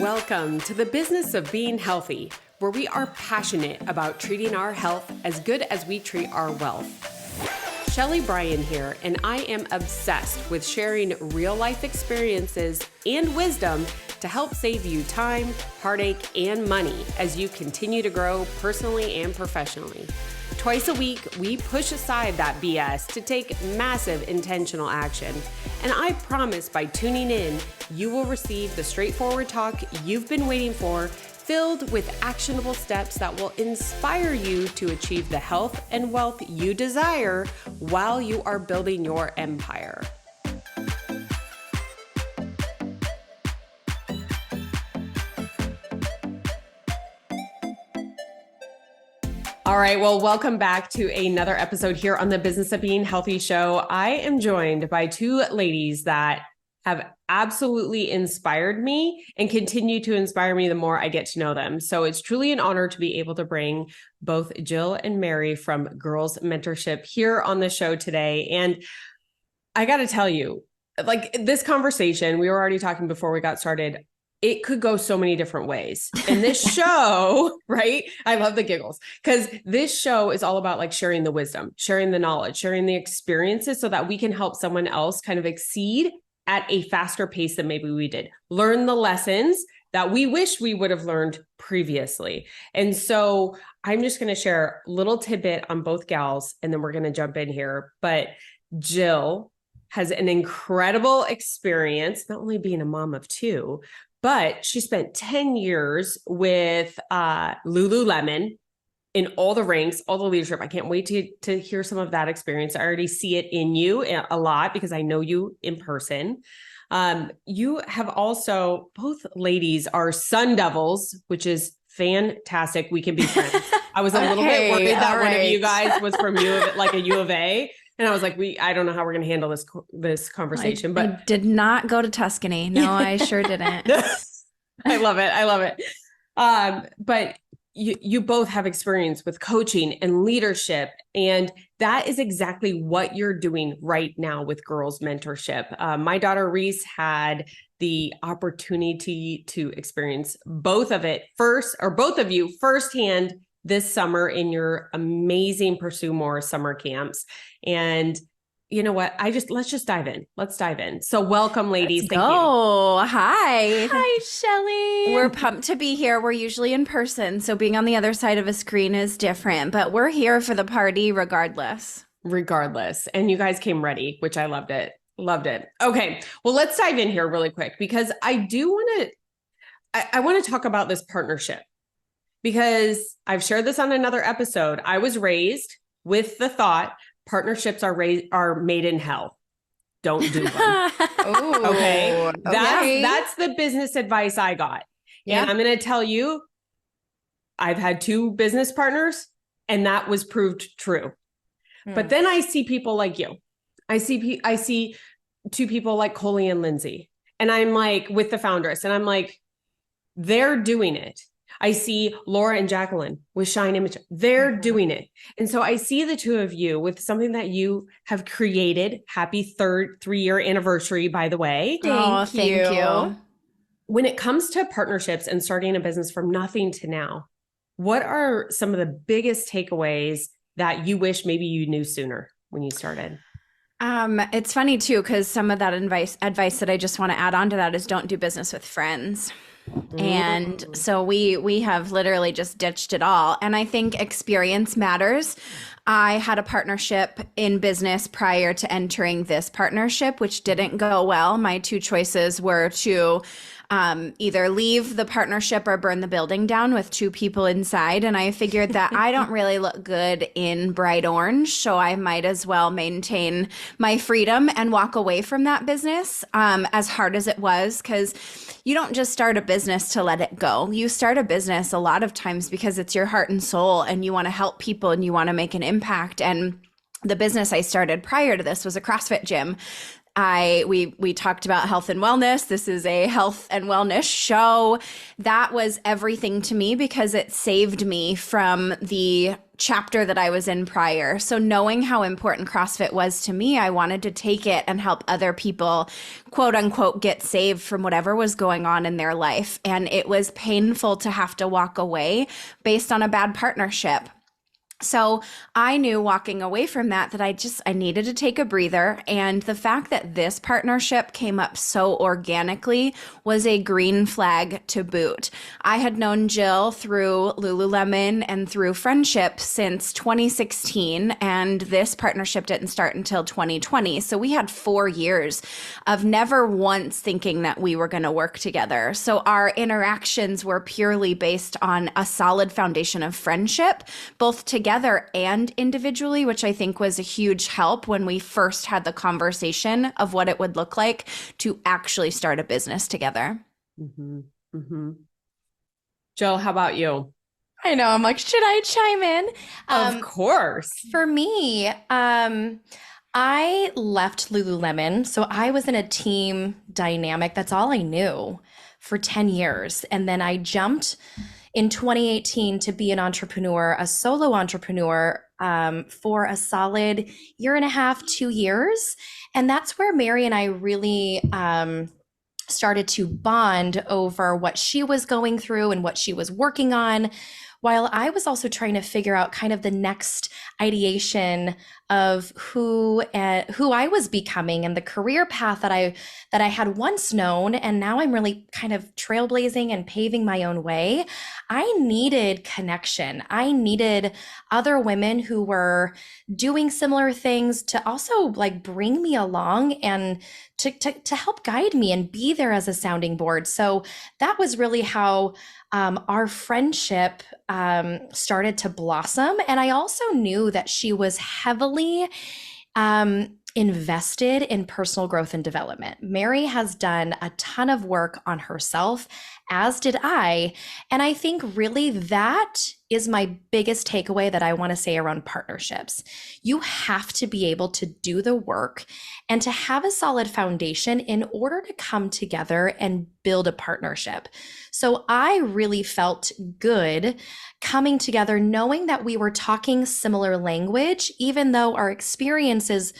Welcome to the business of being healthy, where we are passionate about treating our health as good as we treat our wealth. Shelly Bryan here, and I am obsessed with sharing real life experiences and wisdom to help save you time, heartache, and money as you continue to grow personally and professionally. Twice a week, we push aside that BS to take massive intentional action. And I promise by tuning in, you will receive the straightforward talk you've been waiting for, filled with actionable steps that will inspire you to achieve the health and wealth you desire while you are building your empire. All right, well, welcome back to another episode here on the Business of Being Healthy show. I am joined by two ladies that have absolutely inspired me and continue to inspire me the more I get to know them. So it's truly an honor to be able to bring both Jill and Mary from Girls Mentorship here on the show today. And I got to tell you, like this conversation, we were already talking before we got started, it could go so many different ways. And this show, right? I love the giggles because this show is all about like sharing the wisdom, sharing the knowledge, sharing the experiences so that we can help someone else kind of exceed at a faster pace than maybe we did. Learn the lessons that we wish we would have learned previously. And so I'm just going to share a little tidbit on both gals, and then we're going to jump in here. But Jill has an incredible experience, not only being a mom of two, but she spent 10 years with Lululemon in all the ranks, all the leadership. I can't wait to hear some of that experience. I already see it in you a lot because I know you in person. You have also, both ladies are Sun Devils, which is fantastic. We can be friends. I was a little bit worried that one of you guys was from like a U of A. And I was like, I don't know how we're going to handle this conversation. But I did not go to Tuscany. No, I sure didn't. I love it. I love it. But you both have experience with coaching and leadership. And that is exactly what you're doing right now with Girls Mentorship. My daughter Reese had the opportunity to experience both of you firsthand this summer in your amazing Pursue More summer camps. And you know what? Let's just dive in. Let's dive in. So welcome, ladies. Thank you. Hi. Hi, Shelly. We're pumped to be here. We're usually in person, so being on the other side of a screen is different, but we're here for the party regardless. And you guys came ready, which I loved it. Loved it. Okay. Well, let's dive in here really quick because I want to talk about this partnership. Because I've shared this on another episode. I was raised with the thought partnerships are made in hell. Don't do them. Okay. That's the business advice I got. Yeah. And I'm going to tell you, I've had two business partners and that was proved true. But then I see people like you. I see two people like Coley and Lindsay. And I'm like with the foundress and I'm like, they're doing it. I see Laura and Jacqueline with Shine Image. They're doing it. And so I see the two of you with something that you have created. Happy 3-year anniversary, by the way. Thank you. When it comes to partnerships and starting a business from nothing to now, what are some of the biggest takeaways that you wish maybe you knew sooner when you started? It's funny too, because some of that advice that I just want to add on to that is don't do business with friends. And so we have literally just ditched it all. And I think experience matters. I had a partnership in business prior to entering this partnership, which didn't go well. My two choices were to either leave the partnership or burn the building down with two people inside. And I figured that I don't really look good in bright orange, so I might as well maintain my freedom and walk away from that business, as hard as it was, because you don't just start a business to let it go. You start a business a lot of times because it's your heart and soul and you want to help people and you want to make an impact. And the business I started prior to this was a CrossFit gym. We talked about health and wellness. This is a health and wellness show. That was everything to me because it saved me from the chapter that I was in prior. So knowing how important CrossFit was to me, I wanted to take it and help other people, quote unquote, get saved from whatever was going on in their life. And it was painful to have to walk away based on a bad partnership. So I knew walking away from that I needed to take a breather. And the fact that this partnership came up so organically was a green flag to boot. I had known Jill through Lululemon and through friendship since 2016, and this partnership didn't start until 2020. So we had 4 years of never once thinking that we were going to work together. So our interactions were purely based on a solid foundation of friendship, both together and individually, which I think was a huge help when we first had the conversation of what it would look like to actually start a business together. Mm-hmm. Mm-hmm. Jill, how about you? I know. I'm like, should I chime in? Of course. For me, I left Lululemon. So I was in a team dynamic. That's all I knew for 10 years. And then I jumped in 2018 to be an entrepreneur, a solo entrepreneur, for a solid year and a half, 2 years. And that's where Mary and I really started to bond over what she was going through and what she was working on, while I was also trying to figure out kind of the next ideation of who I was becoming and the career path that I had once known, and now I'm really kind of trailblazing and paving my own way. I needed connection. I needed other women who were doing similar things to also like bring me along and to help guide me and be there as a sounding board. So that was really how our friendship started to blossom. And I also knew that she was heavily invested in personal growth and development. Mary has done a ton of work on herself, as did I. And I think really that is my biggest takeaway that I want to say around partnerships. You have to be able to do the work and to have a solid foundation in order to come together and build a partnership. So I really felt good coming together, knowing that we were talking similar language, even though our experiences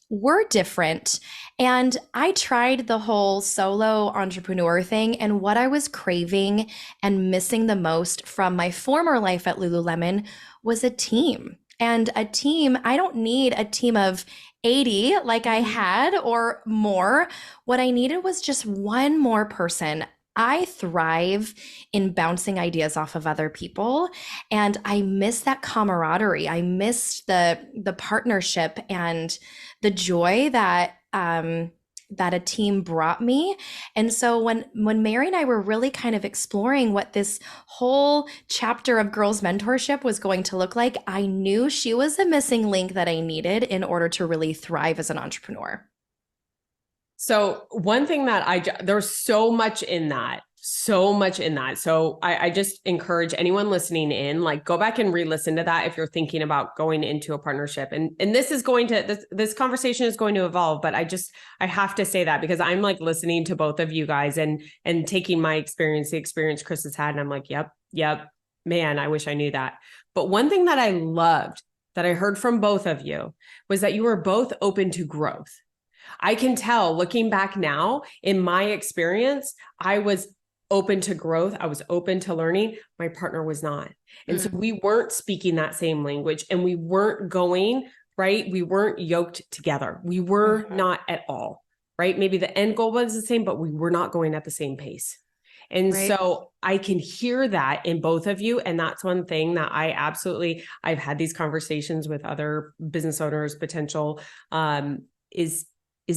were different. And I tried the whole solo entrepreneur thing, and what I was craving and missing the most from my former life at Lululemon was a team. And a team, I don't need a team of 80 like I had or more. What I needed was just one more person. I thrive in bouncing ideas off of other people, and I miss that camaraderie. I missed the partnership and the joy that a team brought me. And so when Mary and I were really kind of exploring what this whole chapter of Girls Mentorship was going to look like, I knew she was the missing link that I needed in order to really thrive as an entrepreneur. So one thing that there's so much in that. So I just encourage anyone listening in, like, go back and re-listen to that if you're thinking about going into a partnership. And this is this conversation is going to evolve, but I have to say that because I'm like listening to both of you guys and taking my experience, the experience Chris has had. And I'm like, yep, man, I wish I knew that. But one thing that I loved that I heard from both of you was that you were both open to growth. I can tell looking back now in my experience, I was open to growth. I was open to learning. My partner was not. And so we weren't speaking that same language, and we weren't going, right? We weren't yoked together. We were not at all, right? Maybe the end goal was the same, but we were not going at the same pace. And so I can hear that in both of you. And that's one thing that I've had these conversations with other business owners, potential, is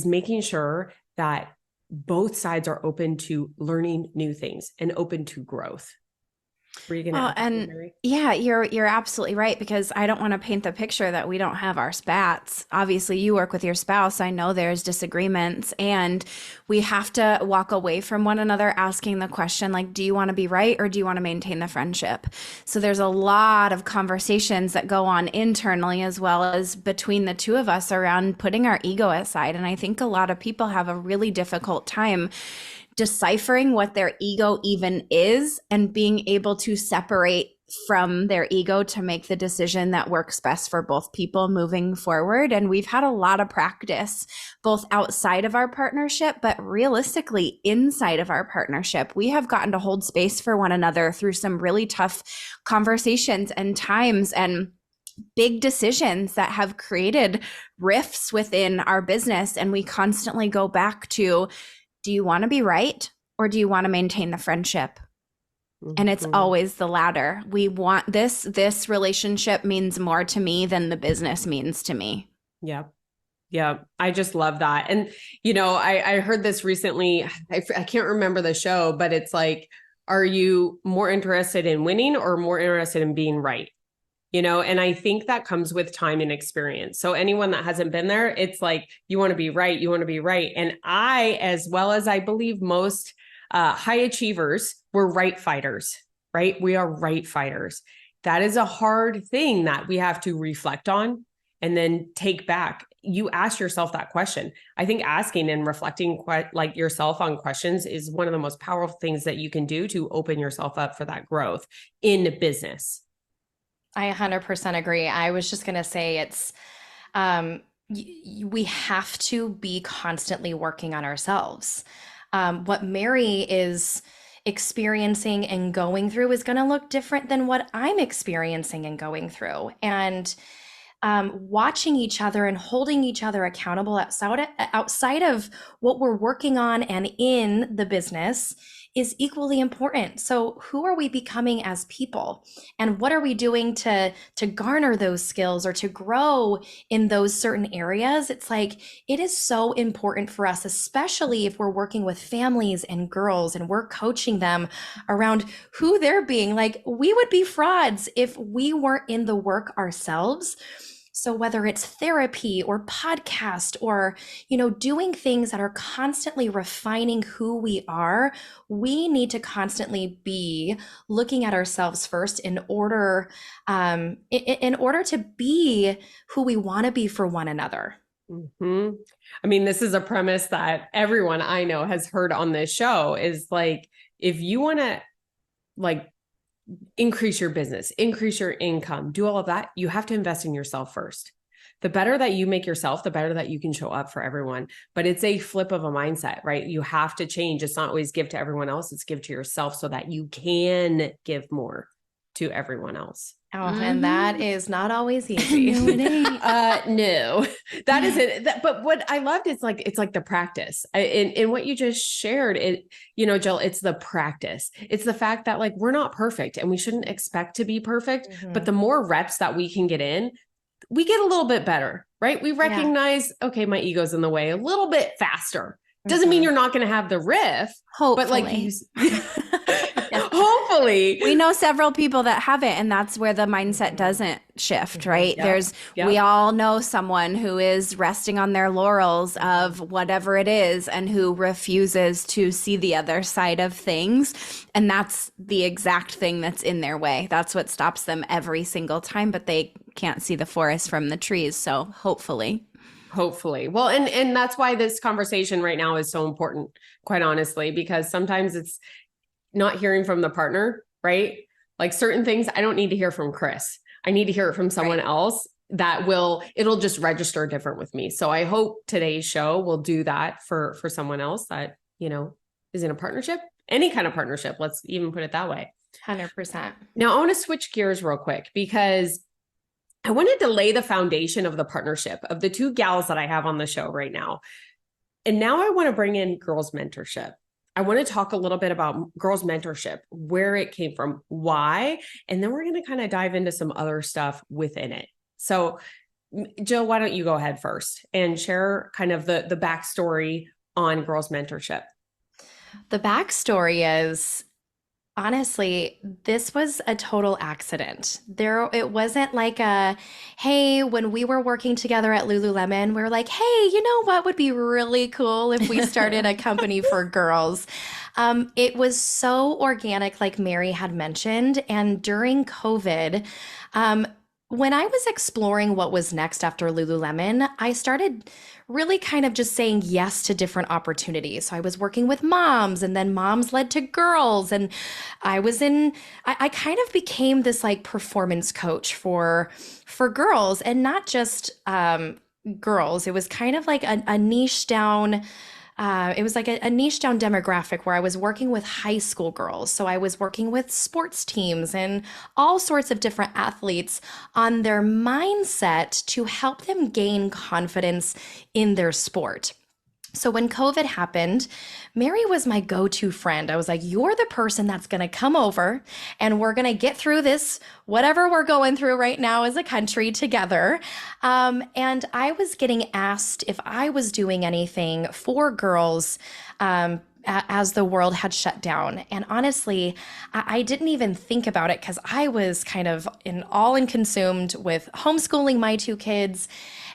making sure that both sides are open to learning new things and open to growth. Were you gonna add Mary? Yeah, you're absolutely right, because I don't want to paint the picture that we don't have our spats. Obviously, you work with your spouse. I know there's disagreements, and we have to walk away from one another asking the question, like, do you want to be right or do you want to maintain the friendship? So there's a lot of conversations that go on internally as well as between the two of us around putting our ego aside. And I think a lot of people have a really difficult time deciphering what their ego even is and being able to separate from their ego to make the decision that works best for both people moving forward. And we've had a lot of practice, both outside of our partnership, but realistically inside of our partnership. We have gotten to hold space for one another through some really tough conversations and times and big decisions that have created rifts within our business. And we constantly go back to, do you want to be right? Or do you want to maintain the friendship? And it's always the latter. We want this relationship means more to me than the business means to me. Yeah. Yeah. I just love that. And, you know, I heard this recently. I can't remember the show, but it's like, are you more interested in winning or more interested in being right? You know, and I think that comes with time and experience. So anyone that hasn't been there, it's like, you want to be right. You want to be right. And I, as well as I believe most high achievers, we're right fighters, right? We are right fighters. That is a hard thing that we have to reflect on and then take back. You ask yourself that question. I think asking and reflecting like yourself on questions is one of the most powerful things that you can do to open yourself up for that growth in business. I 100% agree. I was just going to say it's, we have to be constantly working on ourselves. What Mary is experiencing and going through is going to look different than what I'm experiencing and going through. And watching each other and holding each other accountable outside of what we're working on and in the business is equally important. So who are we becoming as people? And what are we doing to garner those skills or to grow in those certain areas? It's like, it is so important for us, especially if we're working with families and girls and we're coaching them around who they're being. Like, we would be frauds if we weren't in the work ourselves. So whether it's therapy or podcast or, you know, doing things that are constantly refining who we are, we need to constantly be looking at ourselves first in order to be who we want to be for one another. Mm-hmm. I mean, this is a premise that everyone I know has heard on this show is like, if you want to like increase your business, increase your income, do all of that, you have to invest in yourself first. The better that you make yourself, the better that you can show up for everyone. But it's a flip of a mindset, right? You have to change. It's not always give to everyone else. It's give to yourself so that you can give more to everyone else. Oh, and that is not always easy. No, it ain't. No, that isn't. But what I loved is like, it's like the practice in what you just shared. It, you know, Jill, it's the practice. It's the fact that like, we're not perfect and we shouldn't expect to be perfect, but the more reps that we can get in, we get a little bit better, right? We recognize, okay, my ego's in the way a little bit faster. Doesn't mean you're not going to have the riff, Hopefully. but like hopefully. We know several people that have it, and that's where the mindset doesn't shift, right? We all know someone who is resting on their laurels of whatever it is and who refuses to see the other side of things. And that's the exact thing that's in their way. That's what stops them every single time, but they can't see the forest from the trees. So hopefully. Well, and that's why this conversation right now is so important, quite honestly, because sometimes it's not hearing from the partner, right? Like certain things I don't need to hear from Chris. I need to hear it from someone else that it'll just register different with me. So I hope today's show will do that for someone else that, you know, is in a partnership, any kind of partnership. Let's even put it that way. 100%. Now I want to switch gears real quick because I wanted to lay the foundation of the partnership of the two gals that I have on the show right now. And now I want to bring in Girls Mentorship. I want to talk a little bit about Girls Mentorship, where it came from, why, and then we're going to kind of dive into some other stuff within it. So Jill, why don't you go ahead first and share kind of the backstory on Girls Mentorship? The backstory is, honestly, this was a total accident. It wasn't like hey, when we were working together at Lululemon, we were like, hey, you know what would be really cool if we started a company for girls? It was so organic, like Mary had mentioned. And during COVID, when I was exploring what was next after Lululemon, I started really kind of just saying yes to different opportunities. So I was working with moms, and then moms led to girls. And I kind of became this like performance coach for girls, and not just girls. It was kind of like a niche down. It was like a niche down demographic where I was working with high school girls. So I was working with sports teams and all sorts of different athletes on their mindset to help them gain confidence in their sport. So when COVID happened, Mary was my go-to friend. I was like, you're the person that's going to come over and we're going to get through this, whatever we're going through right now as a country together. And I was getting asked if I was doing anything for girls as the world had shut down. And honestly, I didn't even think about it because I was kind of all consumed with homeschooling my two kids.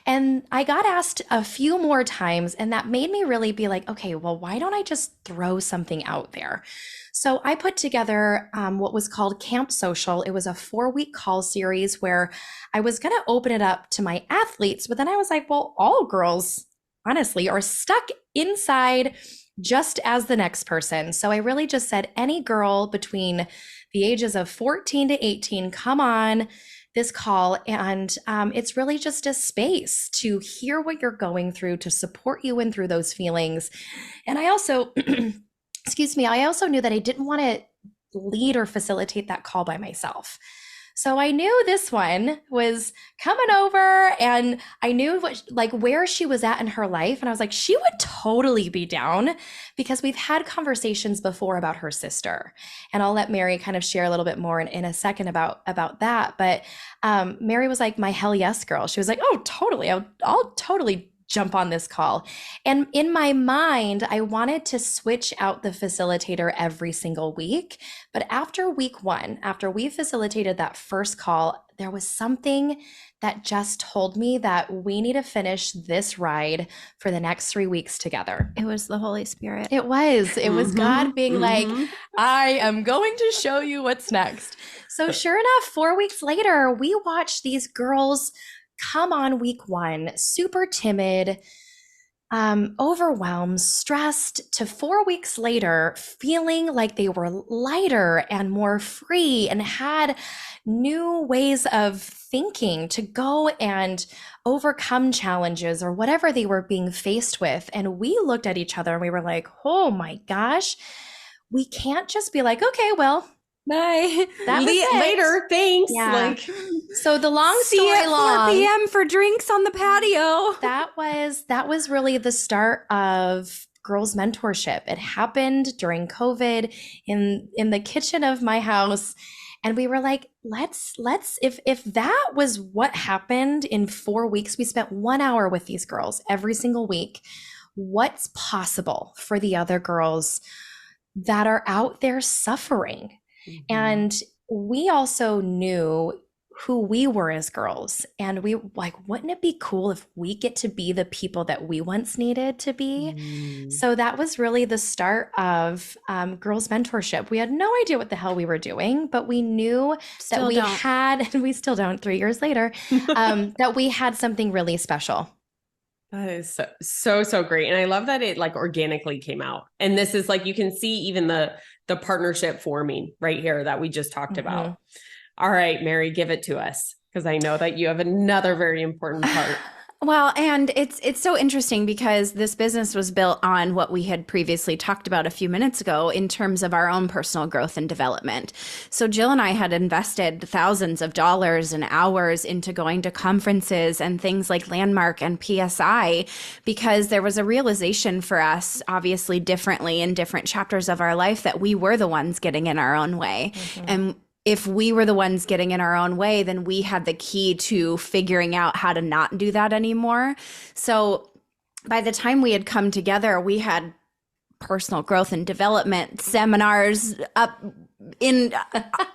And I got asked a few more times, and that made me really be like, okay, well, why don't I just throw something out there? So I put together what was called Camp Social. It was a 4-week call series where I was going to open it up to my athletes, but then I was like, well, all girls, honestly, are stuck inside just as the next person. So I really just said, any girl between the ages of 14 to 18, come on this call. And it's really just a space to hear what you're going through, to support you in through those feelings. And I also, excuse me, I also knew that I didn't want to lead or facilitate that call by myself. So I knew this one was coming over, and I knew where she was at in her life. And I was like, she would totally be down, because we've had conversations before about her sister. And I'll let Mary kind of share a little bit more in a second about that. But Mary was like my hell yes girl. She was like, oh, totally. I'll totally jump on this call. And in my mind, I wanted to switch out the facilitator every single week. But after week 1, after we facilitated that first call, there was something that just told me that we need to finish this ride for the next 3 weeks together. It was the Holy Spirit. It was God being like, I am going to show you what's next. So sure enough, 4 weeks later, we watched these girls come on week 1, super timid, overwhelmed, stressed, to 4 weeks later, feeling like they were lighter and more free and had new ways of thinking to go and overcome challenges or whatever they were being faced with. And we looked at each other and we were like, oh my gosh, we can't just be like, okay, well, bye. That was it. Later. Thanks. Yeah. So the long story long, 4 p.m. for drinks on the patio. That was really the start of Girls Mentorship. It happened during COVID in the kitchen of my house. And we were like, let's if that was what happened in 4 weeks, we spent 1 hour with these girls every single week. What's possible for the other girls that are out there suffering? Mm-hmm. And we also knew who we were as girls. And we like, wouldn't it be cool if we get to be the people that we once needed to be? So that was really the start of Girls Mentorship. We had no idea what the hell we were doing, but we knew that we had, and we still don't 3 years later, that we had something really special. That is so great. And I love that it like organically came out. And this is like, you can see even the partnership forming right here that we just talked about. All right, Mary, give it to us, because I know that you have another very important part. Well, and it's so interesting because this business was built on what we had previously talked about a few minutes ago in terms of our own personal growth and development. So Jill and I had invested thousands of dollars and hours into going to conferences and things like Landmark and PSI, because there was a realization for us, obviously differently in different chapters of our life, that we were the ones getting in our own way. And if we were the ones getting in our own way, then we had the key to figuring out how to not do that anymore. So by the time we had come together, we had personal growth and development seminars up in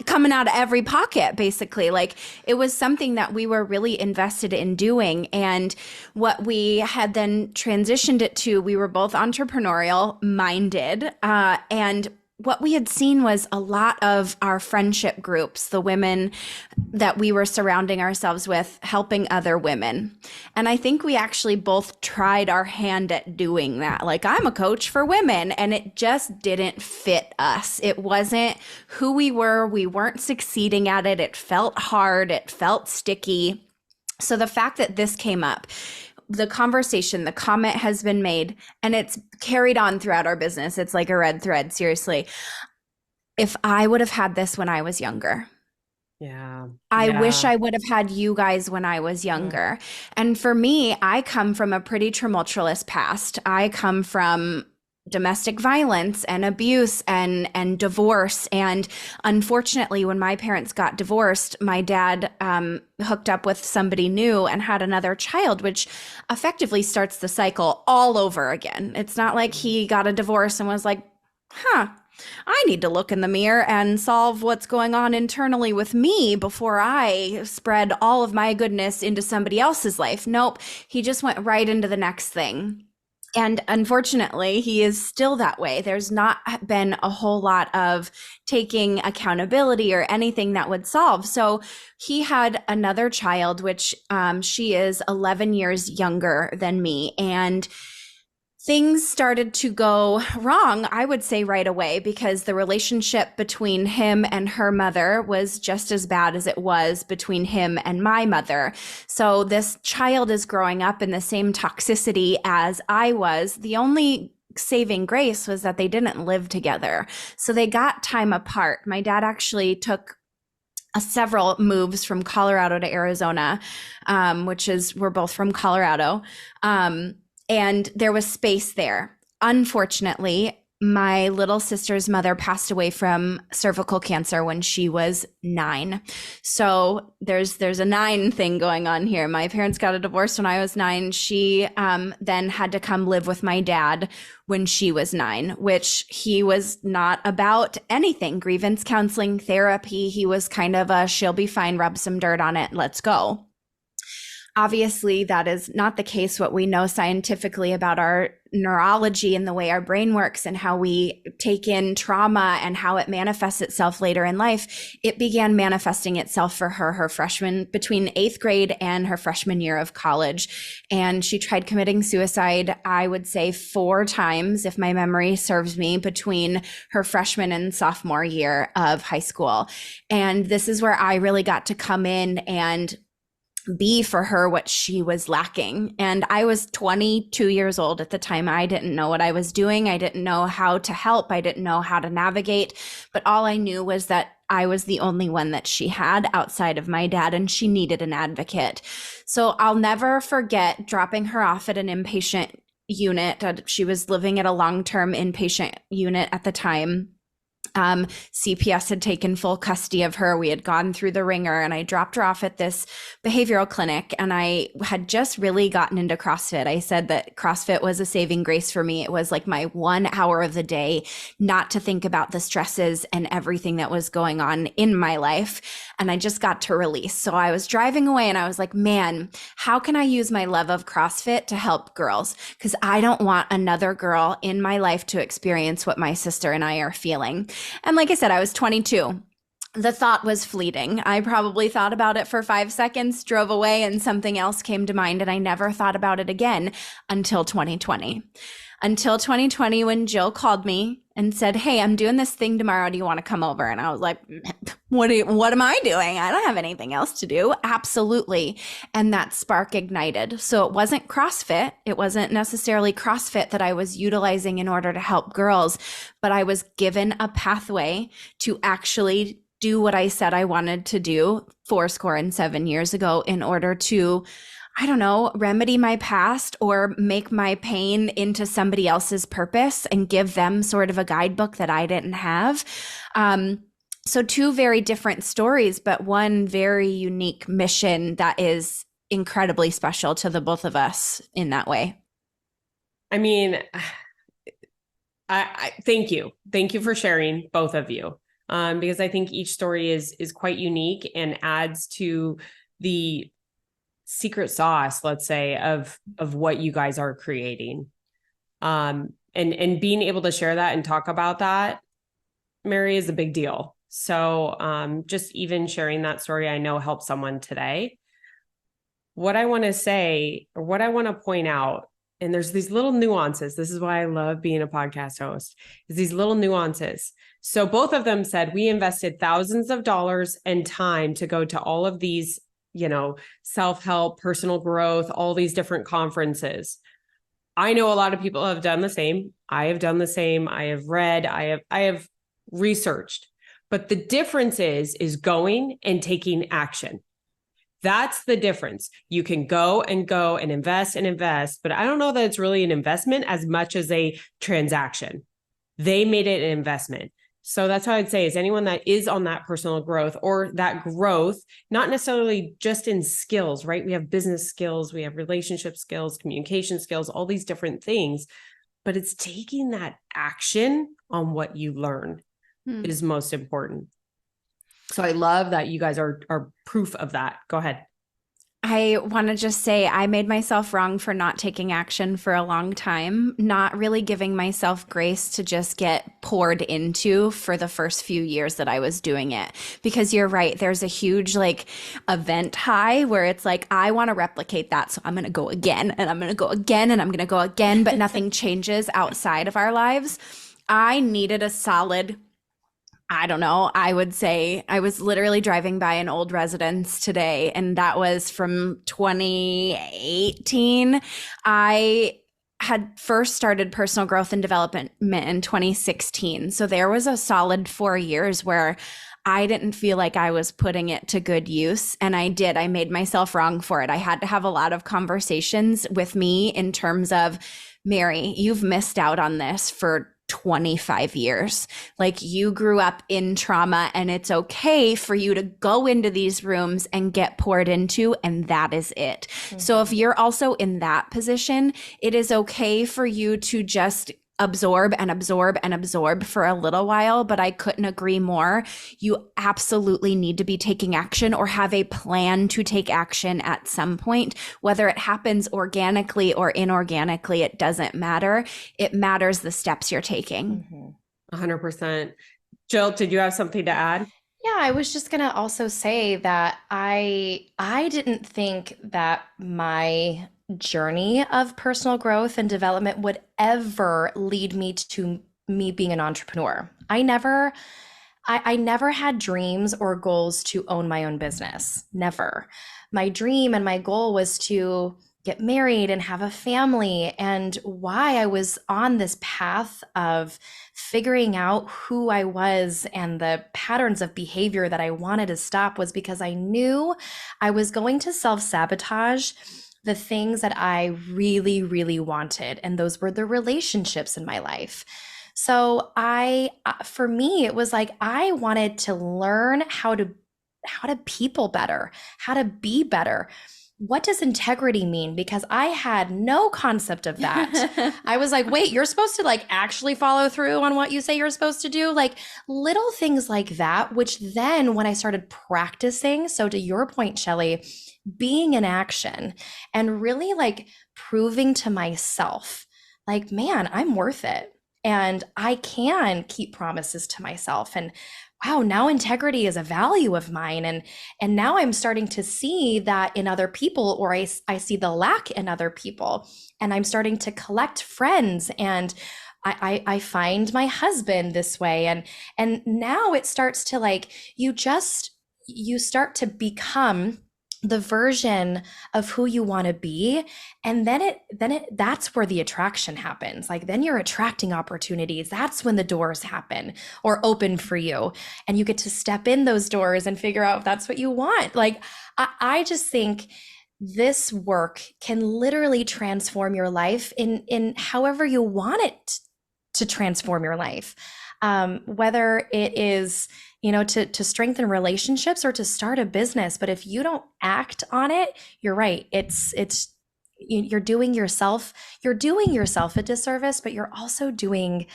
coming out of every pocket, basically. Like, it was something that we were really invested in doing. And what we had then transitioned it to, we were both entrepreneurial minded, and what we had seen was a lot of our friendship groups, the women that we were surrounding ourselves with, helping other women. And I think we actually both tried our hand at doing that. Like, I'm a coach for women, and it just didn't fit us. It wasn't who we were. We weren't succeeding at it. It felt hard. It felt sticky. So the fact that this came up, the conversation, the comment has been made, and it's carried on throughout our business. It's like a red thread, seriously. If I would have had this when I was younger, I wish I would have had you guys when I was younger. And for me, I come from a pretty tumultuous past. I come from domestic violence and abuse and divorce. And unfortunately, when my parents got divorced, my dad hooked up with somebody new and had another child, which effectively starts the cycle all over again. It's not like he got a divorce and was like, I need to look in the mirror and solve what's going on internally with me before I spread all of my goodness into somebody else's life. Nope. He just went right into the next thing. And unfortunately, he is still that way. There's not been a whole lot of taking accountability or anything that would solve. So he had another child, which she is 11 years younger than me. And things started to go wrong, I would say, right away, because the relationship between him and her mother was just as bad as it was between him and my mother. So this child is growing up in the same toxicity as I was. The only saving grace was that they didn't live together. So they got time apart. My dad actually took several moves from Colorado to Arizona, we're both from Colorado. And there was space there. Unfortunately, my little sister's mother passed away from cervical cancer when she was 9. So there's a 9 thing going on here. My parents got a divorce when I was 9. She then had to come live with my dad when she was 9, which he was not about anything. Grievance counseling, therapy. He was kind of a, she'll be fine, rub some dirt on it, let's go. Obviously, that is not the case. What we know scientifically about our neurology and the way our brain works and how we take in trauma and how it manifests itself later in life, it began manifesting itself for her between 8th grade and her freshman year of college. And she tried committing suicide, I would say 4 times, if my memory serves me, between her freshman and sophomore year of high school. And this is where I really got to come in and be for her what she was lacking. And I was 22 years old at the time. I didn't know what I was doing. I didn't know how to help. I didn't know how to navigate. But all I knew was that I was the only one that she had outside of my dad, and she needed an advocate. So I'll never forget dropping her off at an inpatient unit. She was living at a long-term inpatient unit at the time. CPS had taken full custody of her. We had gone through the ringer, and I dropped her off at this behavioral clinic, and I had just really gotten into CrossFit. I said that CrossFit was a saving grace for me. It was like my 1 hour of the day not to think about the stresses and everything that was going on in my life. And I just got to release. So I was driving away and I was like, man, how can I use my love of CrossFit to help girls? Because I don't want another girl in my life to experience what my sister and I are feeling. And like I said, I was 22. The thought was fleeting. I probably thought about it for 5 seconds, drove away, and something else came to mind. And I never thought about it again until 2020. Until 2020, when Jill called me and said, hey, I'm doing this thing tomorrow. Do you want to come over? And I was like, what am I doing? I don't have anything else to do. Absolutely. And that spark ignited. So it wasn't CrossFit. It wasn't necessarily CrossFit that I was utilizing in order to help girls, but I was given a pathway to actually do what I said I wanted to do 7 years ago in order to, I don't know, remedy my past or make my pain into somebody else's purpose and give them sort of a guidebook that I didn't have. So 2 very different stories, but one very unique mission that is incredibly special to the both of us in that way. I mean, I thank you. Thank you for sharing, both of you. Because I think each story is quite unique and adds to the secret sauce, let's say, of what you guys are creating. And being able to share that and talk about that Mary, is a big deal. So just even sharing that story, I know helped someone today. What I want to say, or what I want to point out, and there's these little nuances. This is why I love being a podcast host, is these little nuances. So both of them said, we invested thousands of dollars and time to go to all of these, self-help, personal growth, all these different conferences. I know a lot of people have done the same. I have done the same. I have read, I have researched, but the difference is going and taking action. That's the difference. You can go and invest, but I don't know that it's really an investment as much as a transaction. They made it an investment. So that's how I'd say is anyone that is on that personal growth or that growth, not necessarily just in skills, right? We have business skills, we have relationship skills, communication skills, all these different things, but it's taking that action on what you learn is most important. So I love that you guys are proof of that. Go ahead. I want to just say I made myself wrong for not taking action for a long time, not really giving myself grace to just get poured into for the first few years that I was doing it. Because you're right, there's a huge event high where it's like, I want to replicate that. So I'm going to go again and I'm going to go again and I'm going to go again, but nothing changes outside of our lives. I needed a solid, I don't know, I would say I was literally driving by an old residence today, and that was from 2018. I had first started personal growth and development in 2016. So there was a solid 4 years where I didn't feel like I was putting it to good use. And I did. I made myself wrong for it. I had to have a lot of conversations with me in terms of, Mary, you've missed out on this for 25 years. You grew up in trauma, and it's okay for you to go into these rooms and get poured into, and that is it. Mm-hmm. So if you're also in that position, it is okay for you to just absorb and absorb and absorb for a little while, but I couldn't agree more. You absolutely need to be taking action or have a plan to take action at some point, whether it happens organically or inorganically, it doesn't matter. It matters the steps you're taking. 100%. Jill, did you have something to add? Yeah, I was just gonna also say that I didn't think that my journey of personal growth and development would ever lead me to me being an entrepreneur. I never had dreams or goals to own my own business. Never. My dream and my goal was to get married and have a family. And why I was on this path of figuring out who I was and the patterns of behavior that I wanted to stop was because I knew I was going to self-sabotage the things that I really, really wanted. And those were the relationships in my life. So for me, it was like, I wanted to learn how to people better, how to be better. What does integrity mean? Because I had no concept of that. I was like, wait, you're supposed to actually follow through on what you say you're supposed to do? Little things like that, which then when I started practicing, so to your point, Shelley, being in action and really proving to myself, man, I'm worth it. And I can keep promises to myself. And wow, now integrity is a value of mine. And now I'm starting to see that in other people, or I see the lack in other people. And I'm starting to collect friends, and I find my husband this way. And now it starts to you start to become the version of who you want to be. And then that's where the attraction happens. Then you're attracting opportunities. That's when the doors happen or open for you. And you get to step in those doors and figure out if that's what you want. I just think this work can literally transform your life in however you want it to transform your life. Whether it is, to strengthen relationships or to start a business. But if you don't act on it, you're right. You're doing yourself a disservice, but you're also doing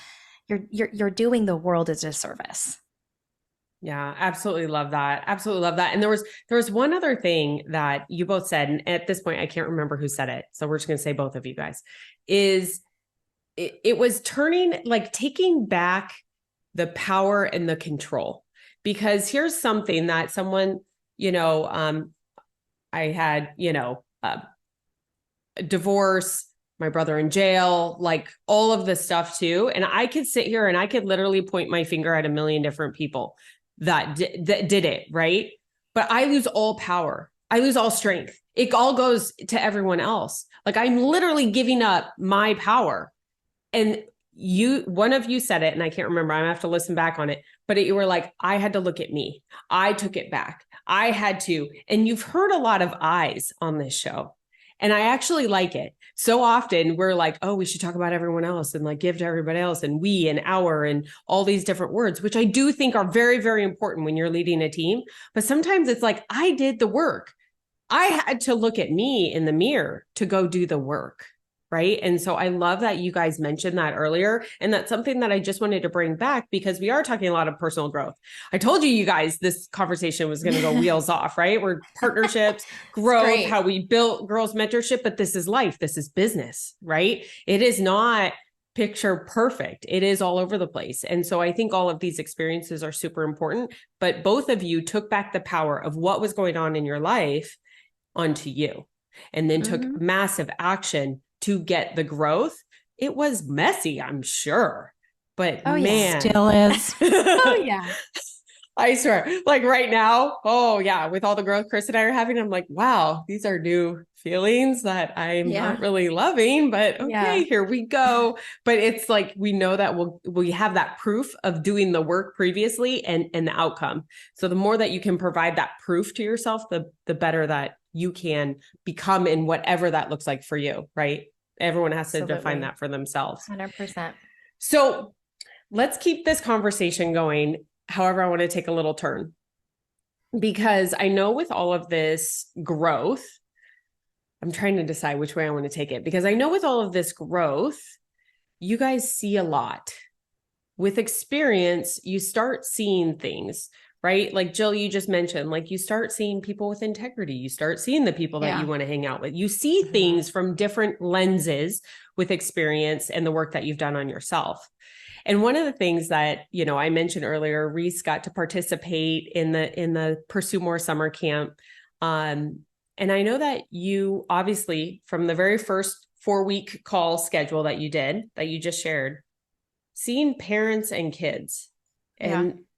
the world a disservice. Yeah, absolutely love that. Absolutely love that. And there was one other thing that you both said, and at this point, I can't remember who said it. So we're just going to say both of you guys, is it was taking back the power and the control. Because here's something that someone, I had, a divorce, my brother in jail, like all of this stuff too. And I could sit here and I could literally point my finger at a million different people that did it, right? But I lose all power. I lose all strength. It all goes to everyone else. Like I'm literally giving up my power. And one of you said it, and I can't remember, I have to listen back on it, but you were like, I had to look at me. I took it back. I had to. And you've heard a lot of I's on this show. And I actually like it. So often we're like, oh, we should talk about everyone else and like give to everybody else and we and our and all these different words, which I do think are very, very important when you're leading a team. But sometimes it's like, I did the work. I had to look at me in the mirror to go do the work. Right. And so I love that you guys mentioned that earlier. And that's something that I just wanted to bring back because we are talking a lot of personal growth. I told you guys, this conversation was going to go wheels off, right? We're partnerships, growth, how we built Girls Mentorship, but this is life. This is business, right? It is not picture perfect. It is all over the place. And so I think all of these experiences are super important, but both of you took back the power of what was going on in your life onto you and then took massive action to get the growth. It was messy, I'm sure, but man, still is. Oh yeah. I swear, like right now, oh yeah, with all the growth Chris and I are having, I'm like, wow, these are new feelings that I'm not really loving, but okay, here we go. But it's like, we know that we have that proof of doing the work previously and the outcome. So the more that you can provide that proof to yourself, the better that you can become in whatever that looks like for you, right? Everyone has to define that for themselves. 100%. So let's keep this conversation going. However, I want to take a little turn because I know with all of this growth, I'm trying to decide which way I want to take it because I know with all of this growth, you guys see a lot. With experience, you start seeing things, right? Like Jill, you just mentioned, like you start seeing people with integrity. You start seeing the people that you want to hang out with. You see things from different lenses with experience and the work that you've done on yourself. And one of the things that, I mentioned earlier, Reese got to participate in the Pursue More summer camp. And I know that you obviously from the very first 4-week call schedule that you did, that you just shared, seeing parents and kids.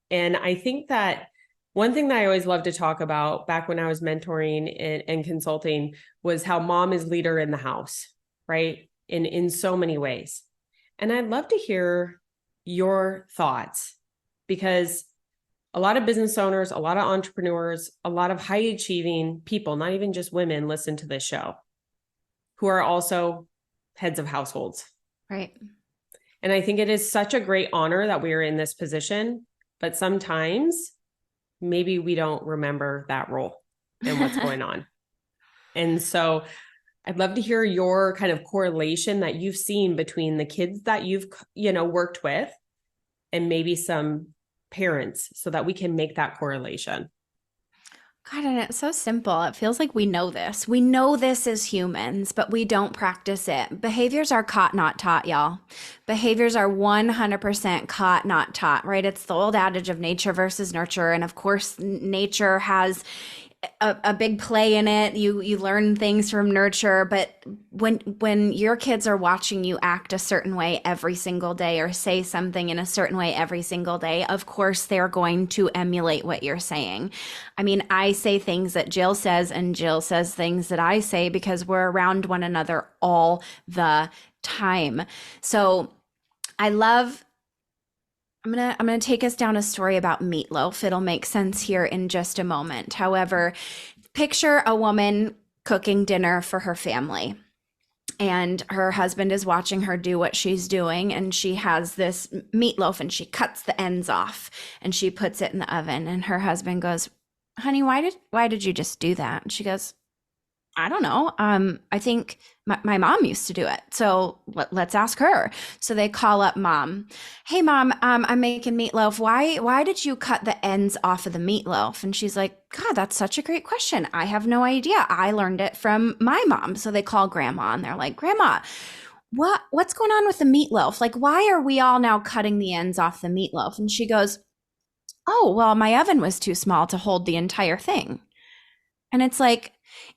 And I think that one thing that I always loved to talk about back when I was mentoring and consulting was how mom is leader in the house, right? In so many ways. And I'd love to hear your thoughts because a lot of business owners, a lot of entrepreneurs, a lot of high achieving people, not even just women, listen to this show who are also heads of households. Right. And I think it is such a great honor that we are in this position, but sometimes maybe we don't remember that role and what's going on. And so I'd love to hear your kind of correlation that you've seen between the kids that you've, worked with and maybe some parents so that we can make that correlation. God, and it's so simple. It feels like we know this. We know this as humans, but we don't practice it. Behaviors are caught, not taught, y'all. Behaviors are 100% caught, not taught, right? It's the old adage of nature versus nurture. And of course, nature has a big play in it. You learn things from nurture, but when your kids are watching you act a certain way every single day or say something in a certain way every single day, of course they're going to emulate what you're saying. I mean, I say things that Jill says and Jill says things that I say because we're around one another all the time. So I'm gonna take us down a story about meatloaf. It'll make sense here in just a moment. However, picture a woman cooking dinner for her family. And her husband is watching her do what she's doing. And she has this meatloaf and she cuts the ends off and she puts it in the oven. And her husband goes, honey, why did you just do that? And she goes, I don't know. I think my mom used to do it. So let's ask her. So they call up mom. Hey, mom, I'm making meatloaf. Why did you cut the ends off of the meatloaf? And she's like, God, that's such a great question. I have no idea. I learned it from my mom. So they call grandma and they're like, Grandma, what's going on with the meatloaf? Like, why are we all now cutting the ends off the meatloaf? And she goes, oh, well, my oven was too small to hold the entire thing. And it's like,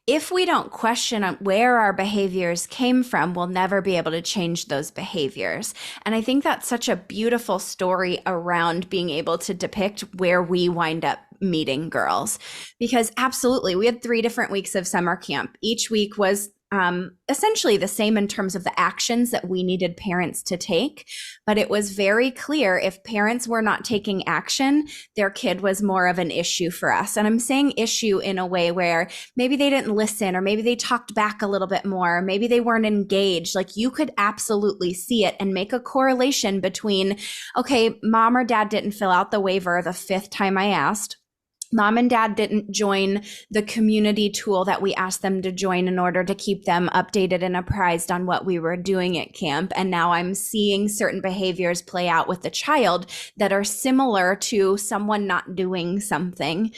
if we don't question where our behaviors came from, we'll never be able to change those behaviors. And I think that's such a beautiful story around being able to depict where we wind up meeting girls. Because absolutely, we had 3 different weeks of summer camp. Each week was essentially the same in terms of the actions that we needed parents to take. But it was very clear if parents were not taking action, their kid was more of an issue for us. And I'm saying issue in a way where maybe they didn't listen, or maybe they talked back a little bit more, maybe they weren't engaged. Like, you could absolutely see it and make a correlation between, okay, mom or dad didn't fill out the waiver the 5th time I asked. Mom and dad didn't join the community tool that we asked them to join in order to keep them updated and apprised on what we were doing at camp. And now I'm seeing certain behaviors play out with the child that are similar to someone not doing something.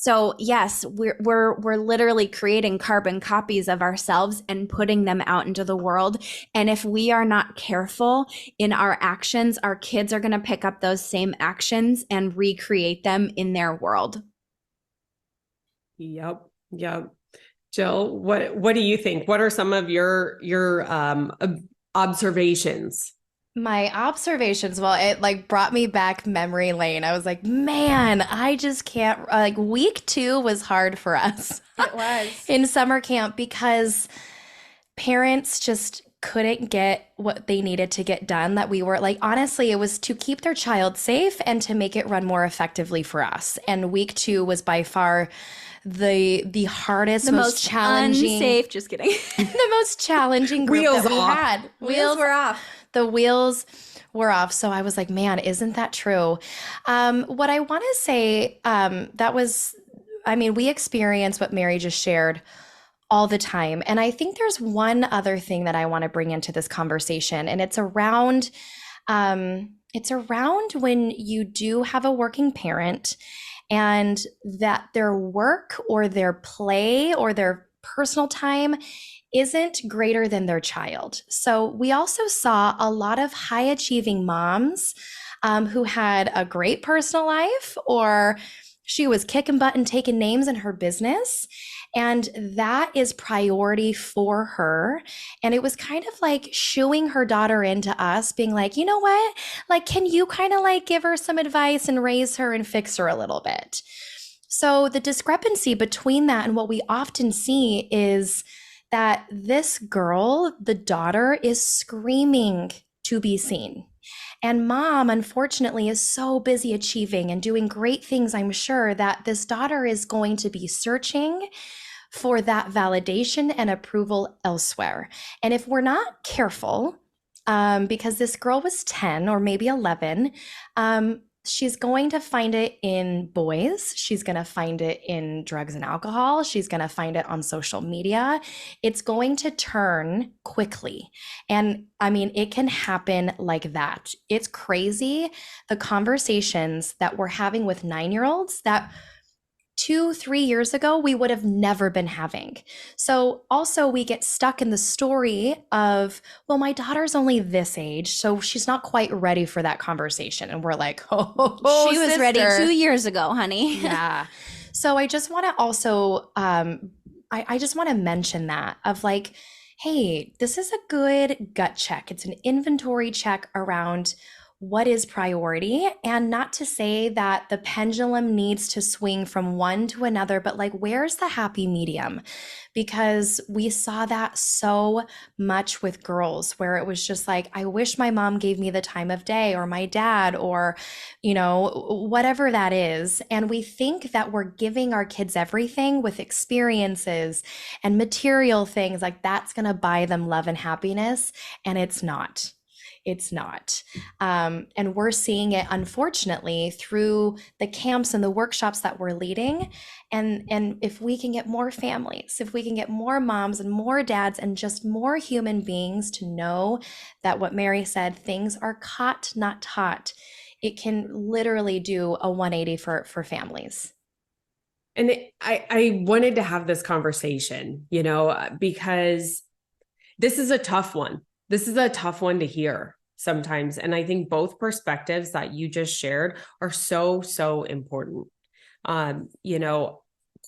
So yes, we're literally creating carbon copies of ourselves and putting them out into the world. And if we are not careful in our actions, our kids are going to pick up those same actions and recreate them in their world. Yep. Jill, what do you think? What are some of your observations? My observations, well, it like brought me back memory lane. I was like, man, I just can't, like week 2 was hard for us. It was. In summer camp because parents just couldn't get what they needed to get done. That we were like, honestly, it was to keep their child safe and to make it run more effectively for us. And week 2 was by far the hardest, the most challenging, unsafe, just kidding. The most challenging group Wheels that we off. had. Wheels were off. The wheels were off. So I was like, man, isn't that true? What I want to say, we experience what Mary just shared all the time. And I think there's one other thing that I want to bring into this conversation, and it's around when you do have a working parent and that their work or their play or their personal time isn't greater than their child. So we also saw a lot of high achieving moms who had a great personal life, or she was kicking butt and taking names in her business. And that is priority for her. And it was kind of like shooing her daughter into us, being like, you know what? Like, can you kind of like give her some advice and raise her and fix her a little bit? So the discrepancy between that and what we often see is that this girl, the daughter, is screaming to be seen. And mom, unfortunately, is so busy achieving and doing great things, I'm sure, that this daughter is going to be searching for that validation and approval elsewhere. And if we're not careful, because this girl was 10 or maybe 11, she's going to find it in boys. She's going to find it in drugs and alcohol. She's going to find it on social media. It's going to turn quickly. And I mean, it can happen like that. It's crazy. The conversations that we're having with 9-year-olds that 2-3 years ago, we would have never been having. So also we get stuck in the story of, well, my daughter's only this age, so she's not quite ready for that conversation. And we're like, oh, she was sister. ready 2 years ago, honey. Yeah. So I just want to also, I just want to mention that of like, hey, this is a good gut check. It's an inventory check around what is priority, and not to say that the pendulum needs to swing from one to another, but like, where's the happy medium? Because we saw that so much with girls where it was just like, I wish my mom gave me the time of day, or my dad, or, you know, whatever that is. And we think that we're giving our kids everything with experiences and material things, like that's going to buy them love and happiness. And it's not. It's not. And we're seeing it, unfortunately, through the camps and the workshops that we're leading. And if we can get more families, if we can get more moms and more dads and just more human beings to know that what Mary said, things are caught, not taught, it can literally do a 180 for families. And I wanted to have this conversation, you know, because this is a tough one. This is a tough one to hear sometimes. And I think both perspectives that you just shared are so, so important. You know,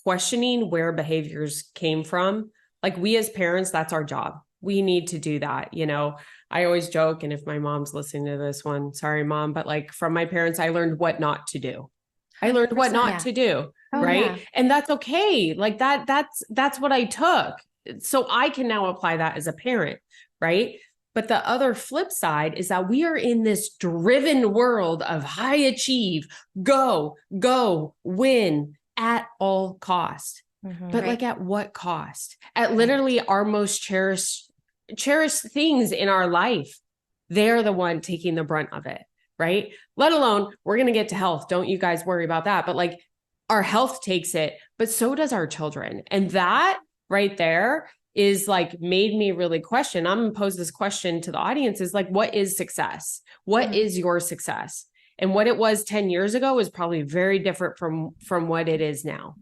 questioning where behaviors came from, like we as parents, that's our job. We need to do that. You know, I always joke, and if my mom's listening to this one, sorry, mom, but like from my parents, I learned what not to do. I learned what not to do. Right. Yeah. And that's okay. Like that's what I took. So I can now apply that as a parent. Right. But the other flip side is that we are in this driven world of high achieve, go, win at all cost. But like at what cost? At literally our most cherished things in our life. They're the one taking the brunt of it. Right. Let alone we're going to get to health. Don't you guys worry about that. But like our health takes it, but so does our children. And that right there is like made me really question. I'm going to pose this question to the audience is like, what is success? What is your success? And what it was 10 years ago is probably very different from what it is now,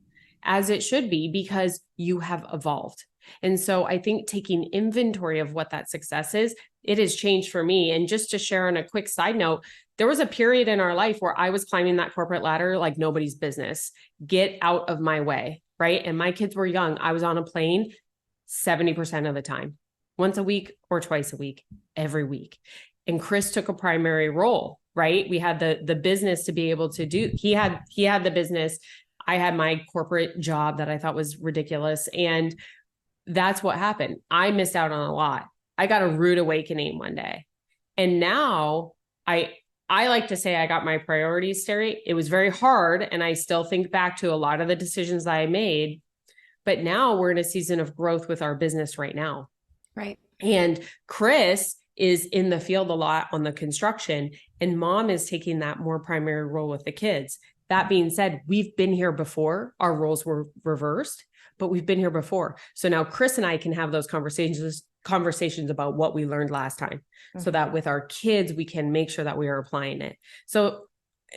as it should be, because you have evolved. And so I think taking inventory of what that success is, it has changed for me. And just to share on a quick side note, there was a period in our life where I was climbing that corporate ladder like nobody's business. Get out of my way, right? And my kids were young. I was on a plane 70% of the time, once a week or twice a week, every week. And Chris took a primary role, right? We had the business to be able to do, he had the business. I had my corporate job that I thought was ridiculous. And that's what happened. I missed out on a lot. I got a rude awakening one day. And now I like to say I got my priorities straight. It was very hard. And I still think back to a lot of the decisions I made. But now we're in a season of growth with our business right now. Right. And Chris is in the field a lot on the construction, and mom is taking that more primary role with the kids. That being said, we've been here before. Our roles were reversed, but we've been here before. So now Chris and I can have those conversations about what we learned last time, so that with our kids, we can make sure that we are applying it. So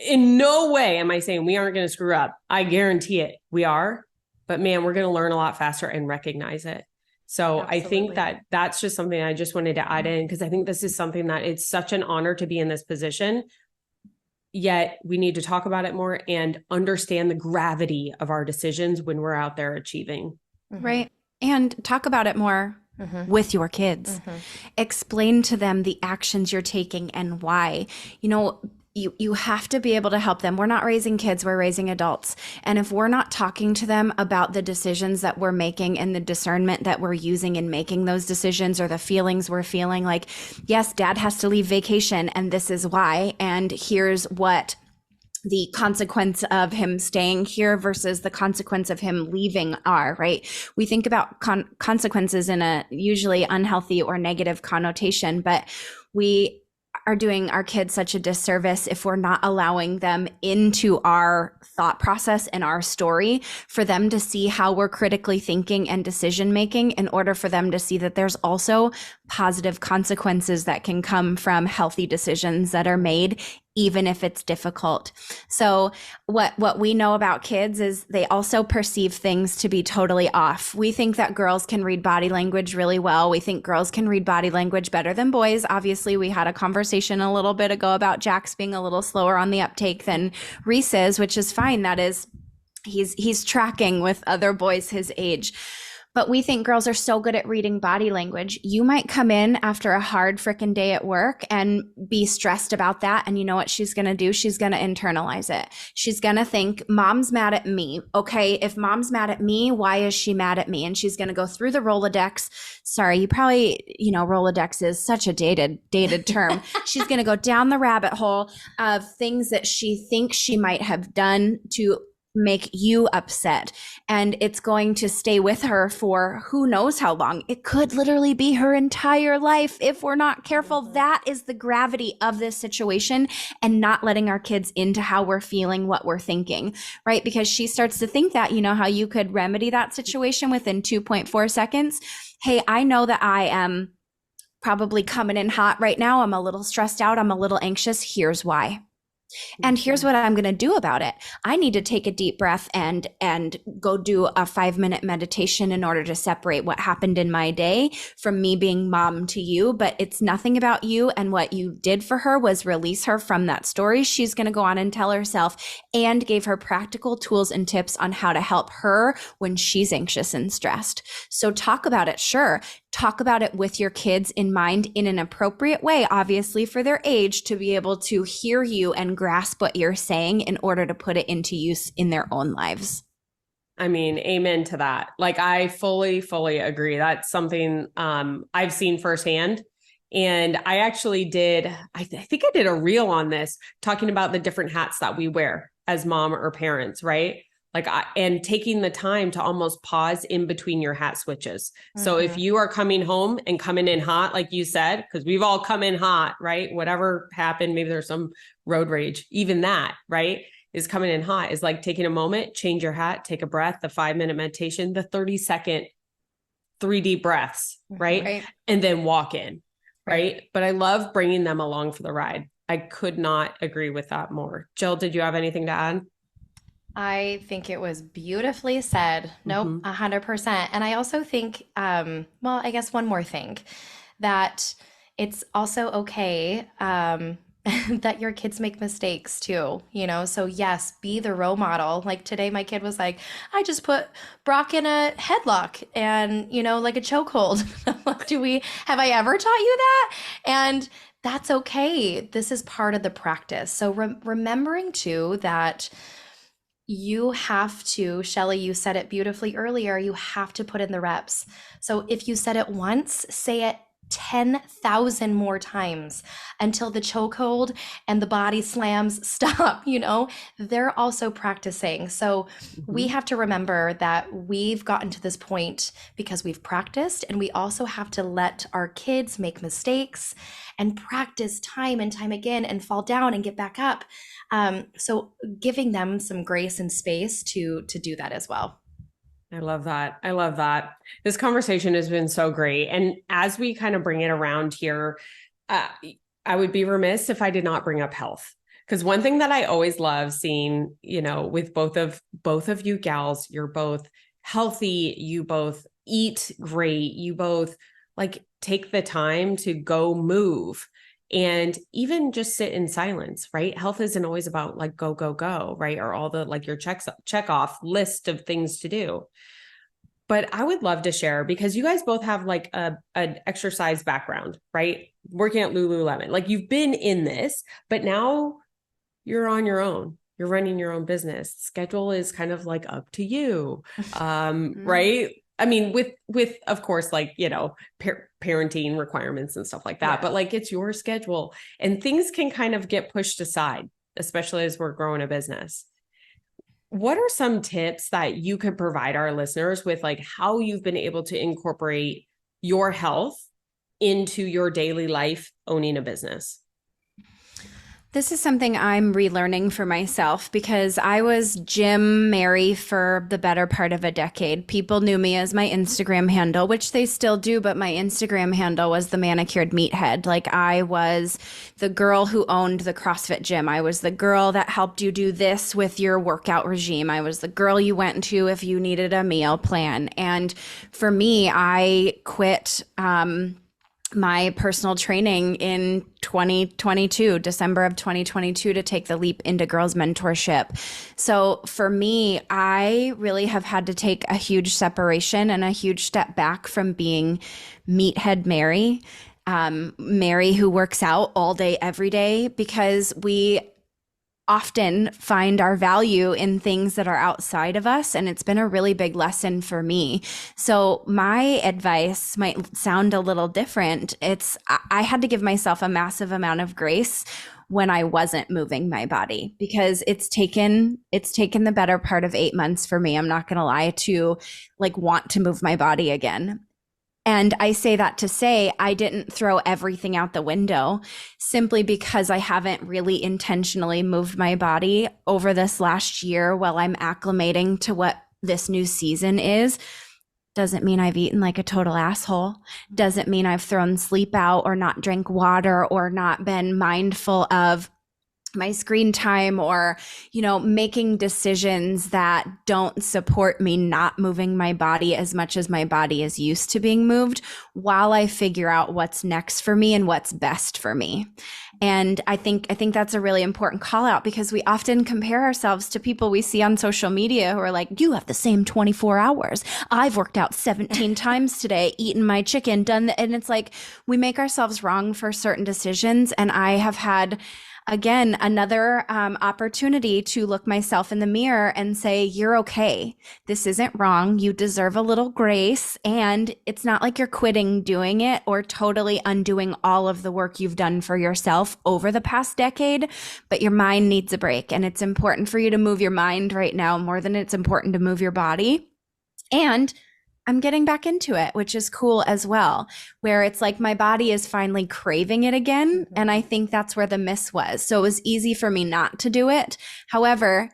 in no way am I saying we aren't going to screw up. I guarantee it. We are. But man, we're going to learn a lot faster and recognize it. So absolutely. I think that's just something I just wanted to add in, because I think this is something that it's such an honor to be in this position. Yet we need to talk about it more and understand the gravity of our decisions when we're out there achieving. Right. And talk about it more with your kids. Explain to them the actions you're taking and why. You know, you have to be able to help them. We're not raising kids, we're raising adults. And if we're not talking to them about the decisions that we're making and the discernment that we're using in making those decisions, or the feelings we're feeling, like, yes, dad has to leave vacation and this is why, and here's what the consequence of him staying here versus the consequence of him leaving are, right? We think about consequences in a usually unhealthy or negative connotation, but we are doing our kids such a disservice if we're not allowing them into our thought process and our story, for them to see how we're critically thinking and decision making, in order for them to see that there's also positive consequences that can come from healthy decisions that are made, even if it's difficult. So what we know about kids is they also perceive things to be totally off. We think that girls can read body language really well. We think girls can read body language better than boys. Obviously, we had a conversation a little bit ago about Jax being a little slower on the uptake than Reese is, which is fine. That is, he's tracking with other boys his age. But we think girls are so good at reading body language. You might come in after a hard frickin' day at work and be stressed about that. And you know what she's going to do? She's going to internalize it. She's going to think, mom's mad at me. Okay, if mom's mad at me, why is she mad at me? And she's going to go through the Rolodex. Sorry, you probably, Rolodex is such a dated term. She's going to go down the rabbit hole of things that she thinks she might have done to make you upset, and it's going to stay with her for who knows how long. It could literally be her entire life if we're not careful. That is the gravity of this situation, and not letting our kids into how we're feeling, what we're thinking, right? Because she starts to think that, you know how you could remedy that situation within 2.4 seconds. Hey, I know that I am probably coming in hot right now. I'm a little stressed out. I'm a little anxious. Here's why. And here's what I'm going to do about it. I need to take a deep breath and go do a 5-minute meditation in order to separate what happened in my day from me being mom to you. But it's nothing about you. And what you did for her was release her from that story. She's going to go on and tell herself, and gave her practical tools and tips on how to help her when she's anxious and stressed. So talk about it. Sure. Talk about it with your kids in mind in an appropriate way, obviously for their age, to be able to hear you and grasp what you're saying in order to put it into use in their own lives. I mean, amen to that. Like, I fully agree. That's something I've seen firsthand. And I actually did, I think I did a reel on this, talking about the different hats that we wear as mom or parents, right? Like, and taking the time to almost pause in between your hat switches. So if you are coming home and coming in hot, like you said, because we've all come in hot, right? Whatever happened, maybe there's some road rage, even that, right? Is coming in hot, is like taking a moment, change your hat, take a breath, the 5-minute meditation, the 30-second 3 deep breaths, right? And then walk in, right? But I love bringing them along for the ride. I could not agree with that more. Jill, did you have anything to add? I think it was beautifully said. Nope, 100%. And I also think, well, I guess one more thing, that it's also okay that your kids make mistakes too, you know? So yes, be the role model. Like today, my kid was like, I just put Brock in a headlock and, you know, like a chokehold. Have I ever taught you that? And that's okay. This is part of the practice. So remembering too that you have to, Shelly, you said it beautifully earlier, you have to put in the reps. So if you said it once, say it 10,000 more times until the chokehold and the body slams stop, you know, they're also practicing. So we have to remember that we've gotten to this point because we've practiced, and we also have to let our kids make mistakes and practice time and time again and fall down and get back up. So giving them some grace and space to do that as well. I love that. I love that. This conversation has been so great. And as we kind of bring it around here, I would be remiss if I did not bring up health. Because one thing that I always love seeing, you know, with both of you gals, you're both healthy, you both eat great, you both like take the time to go move and even just sit in silence, right? Health isn't always about like go, right? Or all the like your check off list of things to do. But I would love to share, because you guys both have like an exercise background, right? Working at Lululemon, like you've been in this, but now you're on your own. You're running your own business. Schedule is kind of like up to you, right? I mean, with of course, like, you know, parenting requirements and stuff like that, but like it's your schedule and things can kind of get pushed aside, especially as we're growing a business. What are some tips that you could provide our listeners with, like how you've been able to incorporate your health into your daily life owning a business? This is something I'm relearning for myself, because I was Gym Mary for the better part of a decade. People knew me as my Instagram handle, which they still do, but my Instagram handle was the manicured meathead. Like I was the girl who owned the CrossFit gym. I was the girl that helped you do this with your workout regime. I was the girl you went to if you needed a meal plan. And for me, I quit my personal training in 2022, December of 2022, to take the leap into Girls Mentorship. So for me, I really have had to take a huge separation and a huge step back from being meathead Mary, Mary who works out all day, every day, because we often find our value in things that are outside of us. And it's been a really big lesson for me. So my advice might sound a little different. I had to give myself a massive amount of grace when I wasn't moving my body, because it's taken the better part of 8 months for me. I'm not going to lie, to like want to move my body again. And I say that to say I didn't throw everything out the window, simply because I haven't really intentionally moved my body over this last year while I'm acclimating to what this new season is. Doesn't mean I've eaten like a total asshole. Doesn't mean I've thrown sleep out or not drank water or not been mindful of my screen time, or, making decisions that don't support me not moving my body as much as my body is used to being moved, while I figure out what's next for me and what's best for me. And I think that's a really important call out, because we often compare ourselves to people we see on social media who are like, you have the same 24 hours. I've worked out 17 times today, eaten my chicken, and it's like, we make ourselves wrong for certain decisions. And I have had, again, another opportunity to look myself in the mirror and say, you're okay. This isn't wrong. You deserve a little grace. And it's not like you're quitting doing it or totally undoing all of the work you've done for yourself over the past decade, but your mind needs a break. And it's important for you to move your mind right now more than it's important to move your body. And I'm getting back into it, which is cool as well, where it's like my body is finally craving it again. And I think that's where the miss was. So it was easy for me not to do it. However,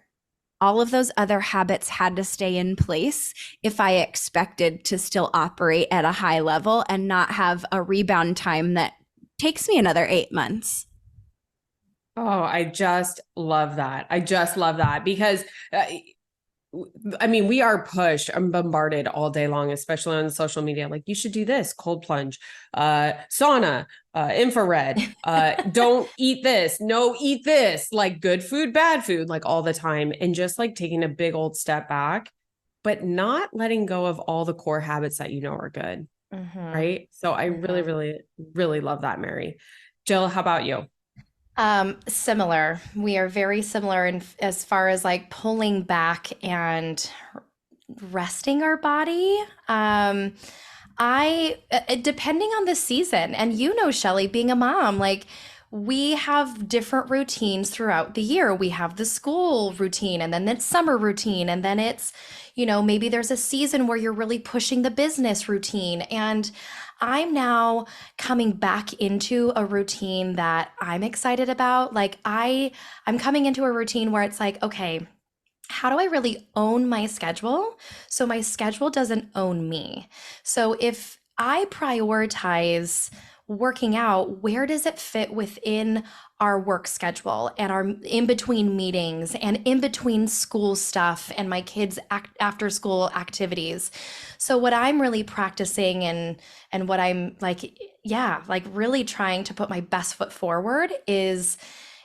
all of those other habits had to stay in place if I expected to still operate at a high level and not have a rebound time that takes me another 8 months. Oh, I just love that. I just love that, because I mean, we are pushed and bombarded all day long, especially on social media. Like, you should do this, cold plunge, sauna, infrared, don't eat this, no, eat this, like good food, bad food, like all the time. And just like taking a big old step back, but not letting go of all the core habits that are good. Right. So I really, really, really love that, Mary. Jill, how about you? Similar. We are very similar in as far as like pulling back and resting our body. Depending on the season, and Shelley, being a mom, like we have different routines throughout the year. We have the school routine, and then it's summer routine, and then it's, maybe there's a season where you're really pushing the business routine. And I'm now coming back into a routine that I'm excited about. Like I'm coming into a routine where it's like, okay, how do I really own my schedule so my schedule doesn't own me? So if I prioritize working out, where does it fit within our work schedule and our in between meetings and in between school stuff and my kids' after school activities? So what I'm really practicing and what I'm like, really trying to put my best foot forward is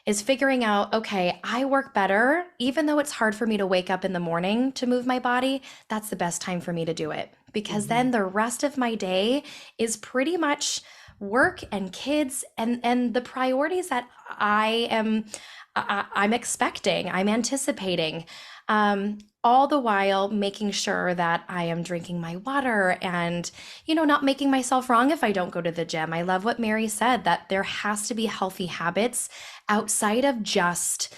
figuring out, okay, I work better, even though it's hard for me to wake up in the morning to move my body. That's the best time for me to do it, because then the rest of my day is pretty much work and kids and the priorities that I'm expecting, I'm anticipating, all the while making sure that I am drinking my water and, not making myself wrong if I don't go to the gym. I love what Mary said, that there has to be healthy habits outside of just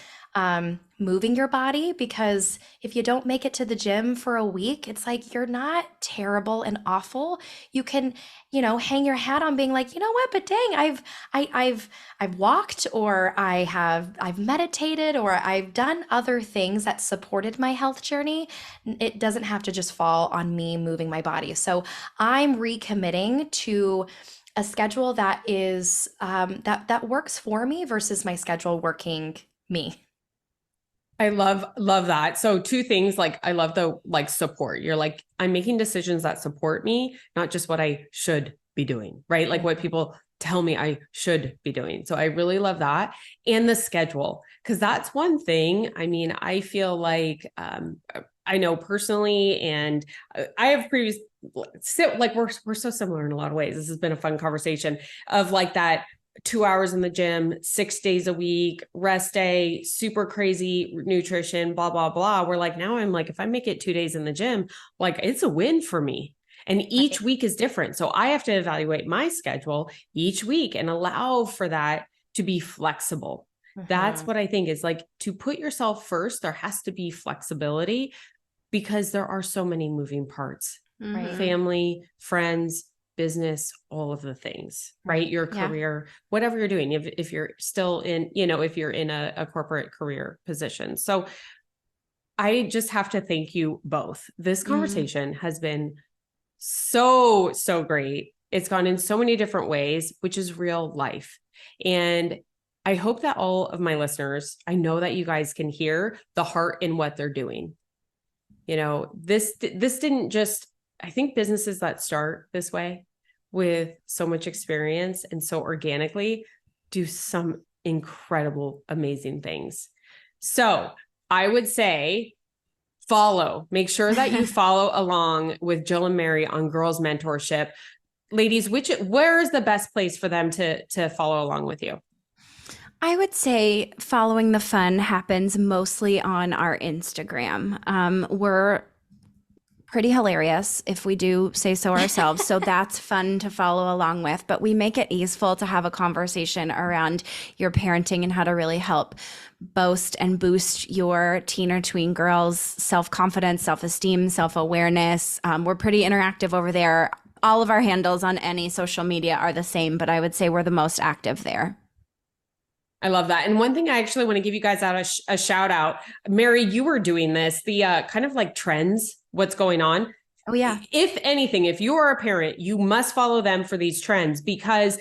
moving your body, because if you don't make it to the gym for a week, it's like you're not terrible and awful. You can, hang your hat on being like, you know what, but dang, I've walked, or I've meditated, or I've done other things that supported my health journey. It doesn't have to just fall on me moving my body. So I'm recommitting to a schedule that is that works for me versus my schedule working me. I love that. So two things, like I love the support. You're like, I'm making decisions that support me, not just what I should be doing, right? Like what people tell me I should be doing. So I really love that. And the schedule, because that's one thing. I mean, I feel like I know personally, and I have previous, like we're so similar in a lot of ways. This has been a fun conversation of like that 2 hours in the gym, 6 days a week, rest day, super crazy nutrition, blah, blah, blah. We're like, now I'm like, if I make it 2 days in the gym, like it's a win for me. And each week is different. So I have to evaluate my schedule each week and allow for that to be flexible. That's what I think is like, to put yourself first. There has to be flexibility because there are so many moving parts, family, friends, business, all of the things, right? Your career, whatever you're doing, if you're still in, if you're in a corporate career position. So I just have to thank you both. This conversation has been so great. It's gone in so many different ways, which is real life. And I hope that all of my listeners, I know that you guys can hear the heart in what they're doing. This didn't just, I think businesses that start this way with so much experience and so organically do some incredible, amazing things. So I would say make sure that you follow along with Jill and Mary on Girls Mentorship. Ladies, where is the best place for them to follow along with you? I would say following the fun happens mostly on our Instagram. We're pretty hilarious, if we do say so ourselves. So that's fun to follow along with. But we make it easeful to have a conversation around your parenting and how to really help boast and boost your teen or tween girls' self-confidence, self-esteem, self-awareness. We're pretty interactive over there. All of our handles on any social media are the same, but I would say we're the most active there. I love that. And one thing I actually want to give you guys out a shout out. Mary, you were doing this, the kind of like trends, what's going on. Oh, yeah. If anything, if you are a parent, you must follow them for these trends, because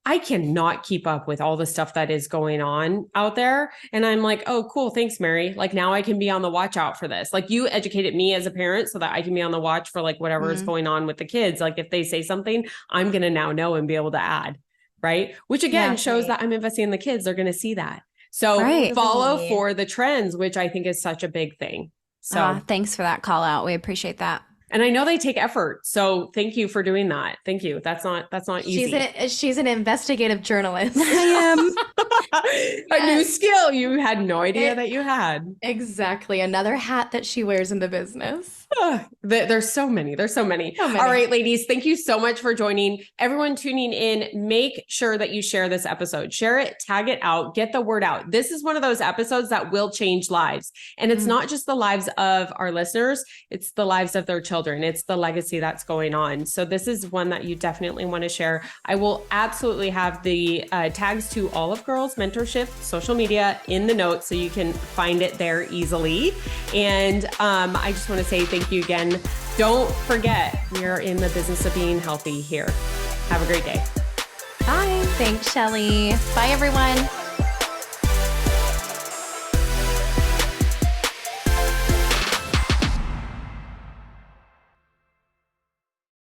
I cannot keep up with all the stuff that is going on out there. And I'm like, oh, cool. Thanks, Mary. Like now I can be on the watch out for this. Like you educated me as a parent so that I can be on the watch for like whatever is going on with the kids. Like if they say something, I'm going to now know and be able to add. Right. Which again shows that I'm investing in the kids. They're going to see that. So follow for the trends, which I think is such a big thing. So thanks for that call out. We appreciate that. And I know they take effort. So thank you for doing that. Thank you. That's not easy. She's an investigative journalist. I am. A new skill you had no idea that you had. Exactly. Another hat that she wears in the business. There's so many. All right, ladies, thank you so much for joining. Everyone tuning in, make sure that you share this episode. Share it, tag it out, get the word out. This is one of those episodes that will change lives. And it's not just the lives of our listeners, it's the lives of their children. It's the legacy that's going on. So this is one that you definitely want to share. I will absolutely have the tags to all of Girls Mentorship social media in the notes so you can find it there easily. And I just want to say thank you again. Don't forget, we are in the business of being healthy here. Have a great day. Bye. Thanks, Shelly. Bye, everyone.